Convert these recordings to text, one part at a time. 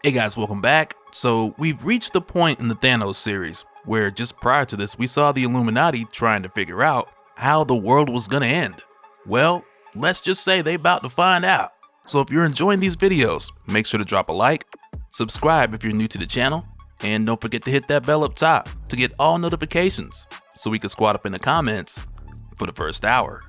Hey guys, welcome back. So we've reached the point in the Thanos series where just prior to this we saw the Illuminati trying to figure out how the world was gonna end. Well, let's just say they about to find out. So if you're enjoying these videos, make sure to drop a like, subscribe if you're new to the channel, and don't forget to hit that bell up top to get all notifications so we can squat up in the comments for the first hour.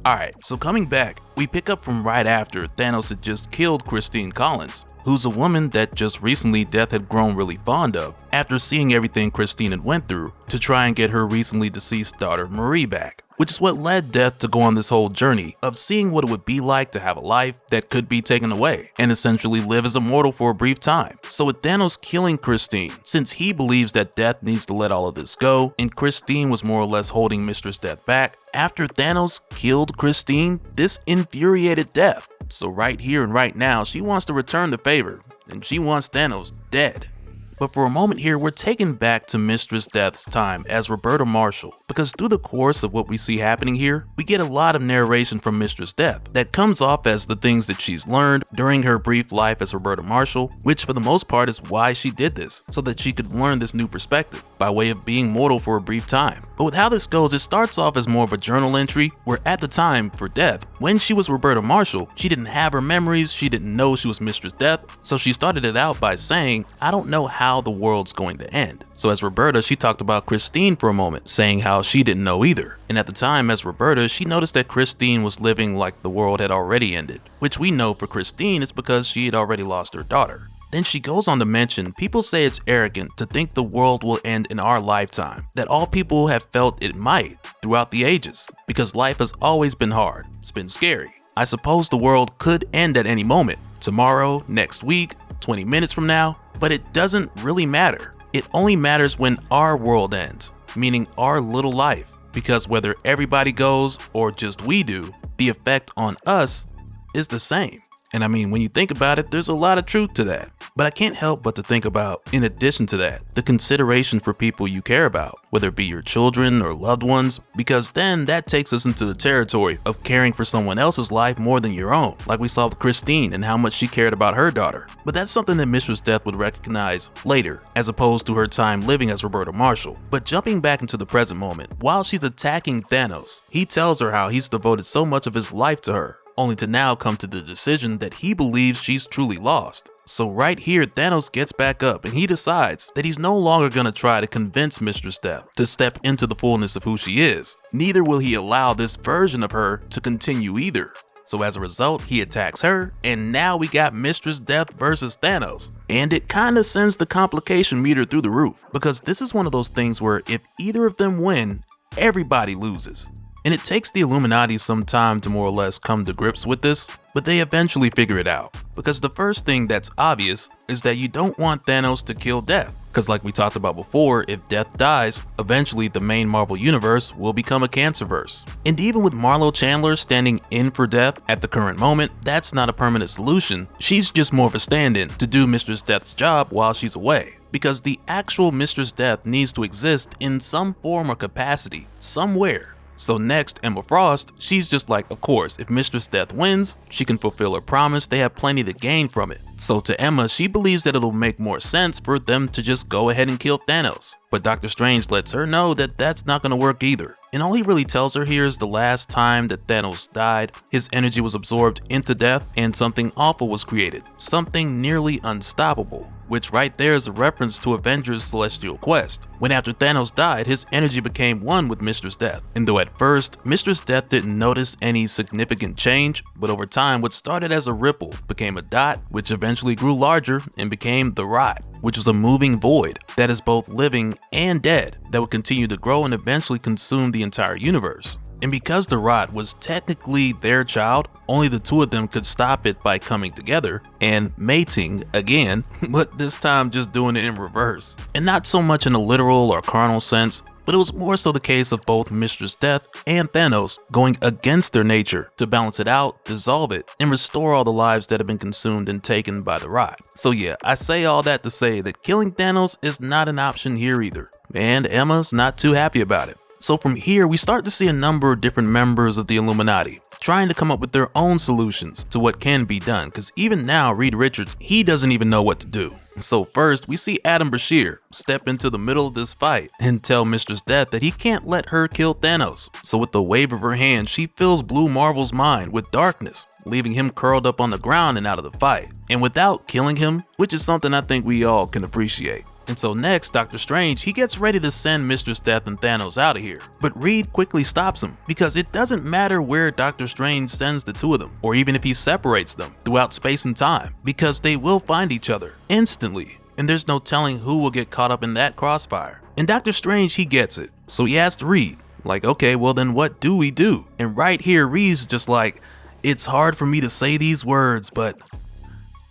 Alright, so coming back, we pick up from right after Thanos had just killed Christine Collins, who's a woman that just recently Death had grown really fond of after seeing everything Christine had went through to try and get her recently deceased daughter Marie back, which is what led Death to go on this whole journey of seeing what it would be like to have a life that could be taken away and essentially live as a mortal for a brief time. So with Thanos killing Christine, since he believes that Death needs to let all of this go and Christine was more or less holding Mistress Death back, after Thanos killed Christine, this infuriated Death. So right here and right now, she wants to return the favor, and she wants Thanos dead. But for a moment here, we're taken back to Mistress Death's time as Roberta Marshall, because through the course of what we see happening here, we get a lot of narration from Mistress Death that comes off as the things that she's learned during her brief life as Roberta Marshall, which for the most part is why she did this, so that she could learn this new perspective by way of being mortal for a brief time. But with how this goes, it starts off as more of a journal entry where at the time for Death, when she was Roberta Marshall, she didn't have her memories, she didn't know she was Mistress Death, so she started it out by saying, I don't know how the world's going to end. So as Roberta, she talked about Christine for a moment, saying how she didn't know either. And at the time as Roberta, she noticed that Christine was living like the world had already ended, which we know for Christine is because she had already lost her daughter. Then she goes on to mention, people say it's arrogant to think the world will end in our lifetime, that all people have felt it might throughout the ages, because life has always been hard, it's been scary. I suppose the world could end at any moment, tomorrow, next week, 20 minutes from now, but it doesn't really matter. It only matters when our world ends, meaning our little life, because whether everybody goes or just we do, the effect on us is the same. And I mean, when you think about it, there's a lot of truth to that. But I can't help but to think about, in addition to that, the consideration for people you care about, whether it be your children or loved ones, because then that takes us into the territory of caring for someone else's life more than your own, like we saw with Christine and how much she cared about her daughter. But that's something that Mistress Death would recognize later, as opposed to her time living as Roberta Marshall. But jumping back into the present moment, while she's attacking Thanos, he tells her how he's devoted so much of his life to her, only to now come to the decision that he believes she's truly lost. So right here, Thanos gets back up and he decides that he's no longer gonna try to convince Mistress Death to step into the fullness of who she is. Neither will he allow this version of her to continue either. So as a result, he attacks her, and now we got Mistress Death versus Thanos. And it kinda sends the complication meter through the roof, because this is one of those things where if either of them win, everybody loses. And it takes the Illuminati some time to more or less come to grips with this, but they eventually figure it out. Because the first thing that's obvious is that you don't want Thanos to kill Death. Because like we talked about before, if Death dies, eventually the main Marvel universe will become a cancerverse. And even with Marlo Chandler standing in for Death at the current moment, that's not a permanent solution. She's just more of a stand-in to do Mistress Death's job while she's away. Because the actual Mistress Death needs to exist in some form or capacity, somewhere. So next, Emma Frost, she's just like, of course, if Mistress Death wins, she can fulfill her promise, they have plenty to gain from it. So to Emma, she believes that it'll make more sense for them to just go ahead and kill Thanos. But Doctor Strange lets her know that that's not gonna work either. And all he really tells her here is the last time that Thanos died, his energy was absorbed into Death and something awful was created. Something nearly unstoppable. Which right there is a reference to Avengers Celestial Quest, when after Thanos died, his energy became one with Mistress Death. And though at first, Mistress Death didn't notice any significant change, but over time what started as a ripple became a dot, which eventually grew larger and became the Rot, which was a moving void that is both living and dead that would continue to grow and eventually consume the entire universe. And because the Rot was technically their child, only the two of them could stop it by coming together and mating again, but this time just doing it in reverse. And not so much in a literal or carnal sense, but it was more so the case of both Mistress Death and Thanos going against their nature to balance it out, dissolve it, and restore all the lives that have been consumed and taken by the Rot. So yeah, I say all that to say that killing Thanos is not an option here either, and Emma's not too happy about it. So from here, we start to see a number of different members of the Illuminati trying to come up with their own solutions to what can be done, because even now, Reed Richards, he doesn't even know what to do. So first, we see Adam Brashear step into the middle of this fight and tell Mistress Death that he can't let her kill Thanos. So with the wave of her hand, she fills Blue Marvel's mind with darkness, leaving him curled up on the ground and out of the fight, and without killing him, which is something I think we all can appreciate. And so next, Doctor Strange, he gets ready to send Mistress Death and Thanos out of here, but Reed quickly stops him, because it doesn't matter where Doctor Strange sends the two of them, or even if he separates them throughout space and time, because they will find each other instantly, and there's no telling who will get caught up in that crossfire. And Doctor Strange, he gets it, so he asks Reed, like, okay, well then what do we do? And right here, Reed's just like, it's hard for me to say these words, but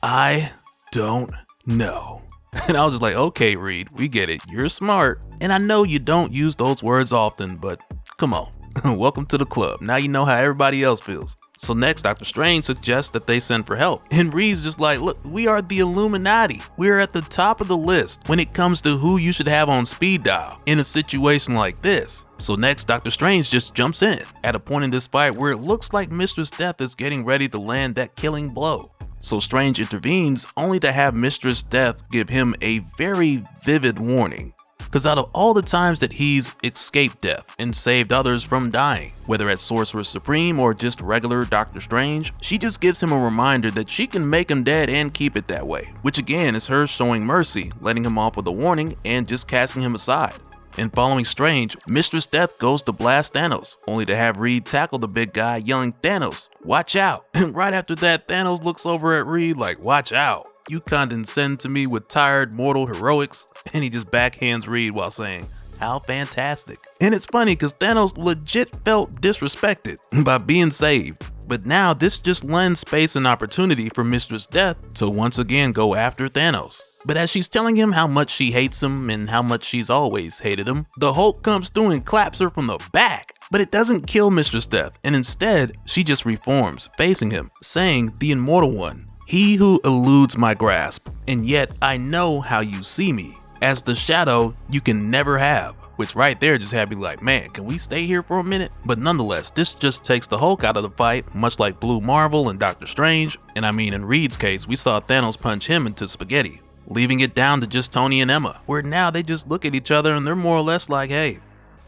I don't know. And I was just like, okay, Reed, we get it. You're smart. And I know you don't use those words often, but come on. Welcome to the club. Now you know how everybody else feels. So next, Doctor Strange suggests that they send for help. And Reed's just like, look, we are the Illuminati. We're at the top of the list when it comes to who you should have on speed dial in a situation like this. So next, Doctor Strange just jumps in at a point in this fight where it looks like Mistress Death is getting ready to land that killing blow. So Strange intervenes only to have Mistress Death give him a very vivid warning. Because out of all the times that he's escaped death and saved others from dying, whether as Sorcerer Supreme or just regular Doctor Strange, she just gives him a reminder that she can make him dead and keep it that way. Which again is her showing mercy, letting him off with a warning and just casting him aside. And following Strange, Mistress Death goes to blast Thanos, only to have Reed tackle the big guy yelling, "Thanos, watch out!" And right after that, Thanos looks over at Reed like, "Watch out, you condescend to me with tired mortal heroics," and he just backhands Reed while saying, "How fantastic." And it's funny because Thanos legit felt disrespected by being saved. But now this just lends space and opportunity for Mistress Death to once again go after Thanos. But as she's telling him how much she hates him and how much she's always hated him, the Hulk comes through and claps her from the back. But it doesn't kill Mistress Death, and instead, she just reforms, facing him, saying, "The Immortal One, he who eludes my grasp, and yet I know how you see me. As the shadow you can never have." Which right there just had me like, man, can we stay here for a minute? But nonetheless, this just takes the Hulk out of the fight, much like Blue Marvel and Doctor Strange. And I mean, in Reed's case, we saw Thanos punch him into spaghetti, leaving it down to just Tony and Emma, where now they just look at each other and they're more or less like, hey,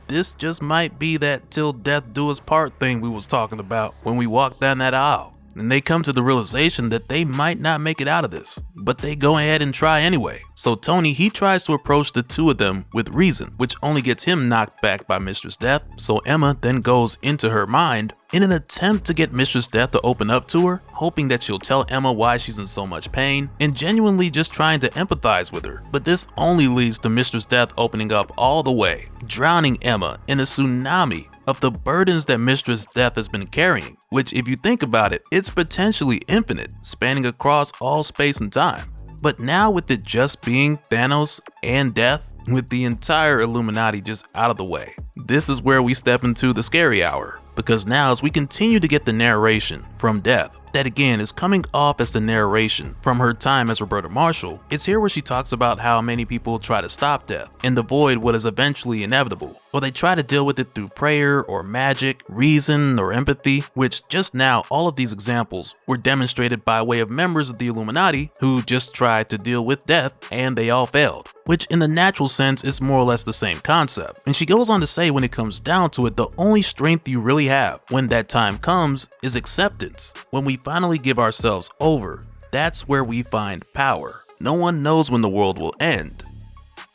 this just might be that till death do us part thing we was talking about when we walked down that aisle. And they come to the realization that they might not make it out of this, but they go ahead and try anyway. So Tony, he tries to approach the two of them with reason, which only gets him knocked back by Mistress Death. So Emma then goes into her mind in an attempt to get Mistress Death to open up to her, hoping that she'll tell Emma why she's in so much pain, and genuinely just trying to empathize with her. But this only leads to Mistress Death opening up all the way, drowning Emma in a tsunami of the burdens that Mistress Death has been carrying, which if you think about it, it's potentially infinite, spanning across all space and time. But now with it just being Thanos and Death, with the entire Illuminati just out of the way, this is where we step into the scary hour. Because now as we continue to get the narration from Death, that again is coming off as the narration from her time as Roberta Marshall, it's here where she talks about how many people try to stop death and avoid what is eventually inevitable, or they try to deal with it through prayer or magic, reason or empathy, which just now all of these examples were demonstrated by way of members of the Illuminati who just tried to deal with death and they all failed. Which in the natural sense is more or less the same concept. And she goes on to say when it comes down to it, the only strength you really have when that time comes is acceptance. When we finally give ourselves over, that's where we find power. No one knows when the world will end,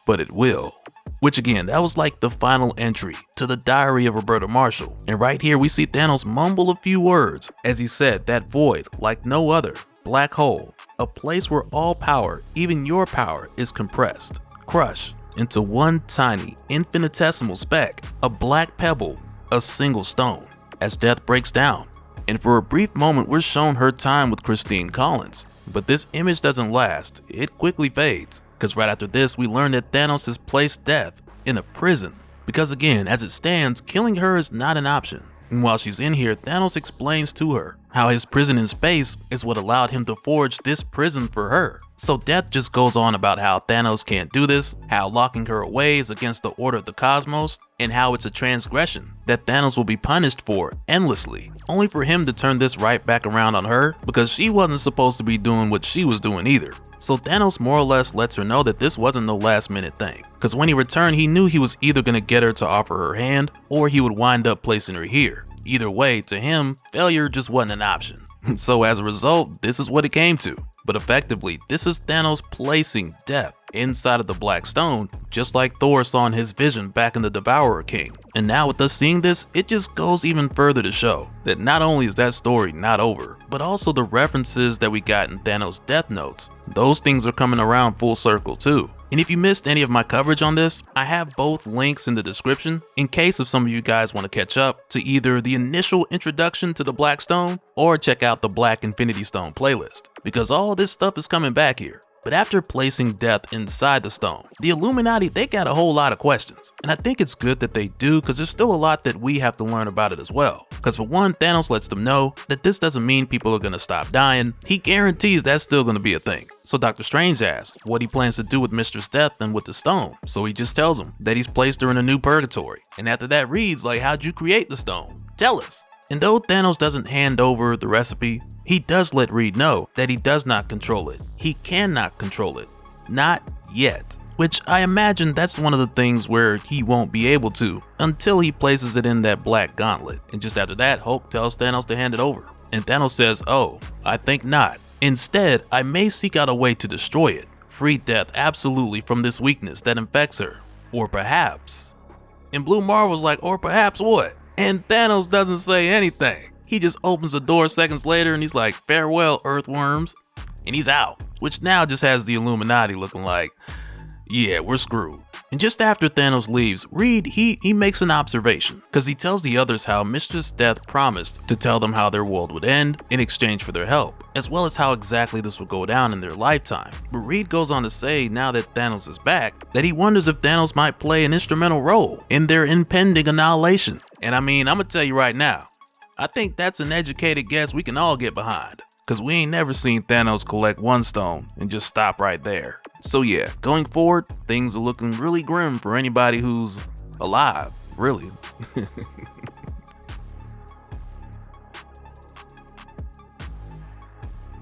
but it will. Which again, that was like the final entry to the diary of Roberta Marshall. And right here we see Thanos mumble a few words as he said that void, like no other, black hole, a place where all power, even your power, is compressed, crushed into one tiny infinitesimal speck, a black pebble, a single stone, as Death breaks down. And for a brief moment we're shown her time with Christine Collins, but this image doesn't last, it quickly fades, because right after this we learn that Thanos has placed Death in a prison, because again, as it stands, killing her is not an option. And while she's in here, Thanos explains to her how his prison in space is what allowed him to forge this prison for her. So Death just goes on about how Thanos can't do this, how locking her away is against the order of the cosmos, and how it's a transgression that Thanos will be punished for endlessly, only for him to turn this right back around on her because she wasn't supposed to be doing what she was doing either. So Thanos more or less lets her know that this wasn't no last minute thing, because when he returned he knew he was either going to get her to offer her hand or he would wind up placing her here. Either way, to him, failure just wasn't an option. So as a result, this is what it came to. But effectively, this is Thanos placing Death inside of the Black Stone, just like Thor saw in his vision back in the Devourer King. And now with us seeing this, it just goes even further to show that not only is that story not over, but also the references that we got in Thanos' death notes, those things are coming around full circle too. And if you missed any of my coverage on this, I have both links in the description in case if some of you guys want to catch up to either the initial introduction to the Black Stone or check out the Black Infinity Stone playlist, because all this stuff is coming back here. But after placing Death inside the stone, the Illuminati, they got a whole lot of questions. And I think it's good that they do, because there's still a lot that we have to learn about it as well. Because for one, Thanos lets them know that this doesn't mean people are going to stop dying. He guarantees that's still going to be a thing. So Dr. Strange asks what he plans to do with Mistress Death and with the stone. So he just tells him that he's placed her in a new purgatory. And after that reads like, how'd you create the stone? Tell us. And though Thanos doesn't hand over the recipe, he does let Reed know that he does not control it. He cannot control it. Not yet. Which I imagine that's one of the things where he won't be able to until he places it in that black gauntlet. And just after that, Hulk tells Thanos to hand it over. And Thanos says, oh, I think not. Instead, I may seek out a way to destroy it. Free Death absolutely from this weakness that infects her. Or perhaps. And Blue Marvel's like, or perhaps what? And Thanos doesn't say anything. He just opens the door seconds later and he's like, farewell, Earthworms. And he's out. Which now just has the Illuminati looking like, yeah, we're screwed. And just after Thanos leaves, Reed, he makes an observation. Because he tells the others how Mistress Death promised to tell them how their world would end in exchange for their help. As well as how exactly this would go down in their lifetime. But Reed goes on to say, now that Thanos is back, that he wonders if Thanos might play an instrumental role in their impending annihilation. And I mean, I'm gonna tell you right now, I think that's an educated guess we can all get behind. Cause we ain't never seen Thanos collect one stone and just stop right there. So yeah, going forward, things are looking really grim for anybody who's alive, really.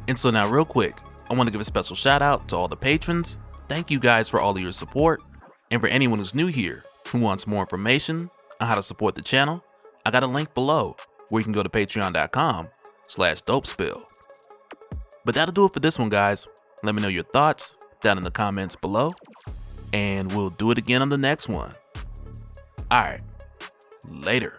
And so now real quick, I want to give a special shout out to all the patrons. Thank you guys for all of your support. And for anyone who's new here who wants more information on how to support the channel, I got a link below where you can go to patreon.com/Dopespill. But that'll do it for this one, guys. Let me know your thoughts down in the comments below, and we'll do it again on the next one. Alright, later.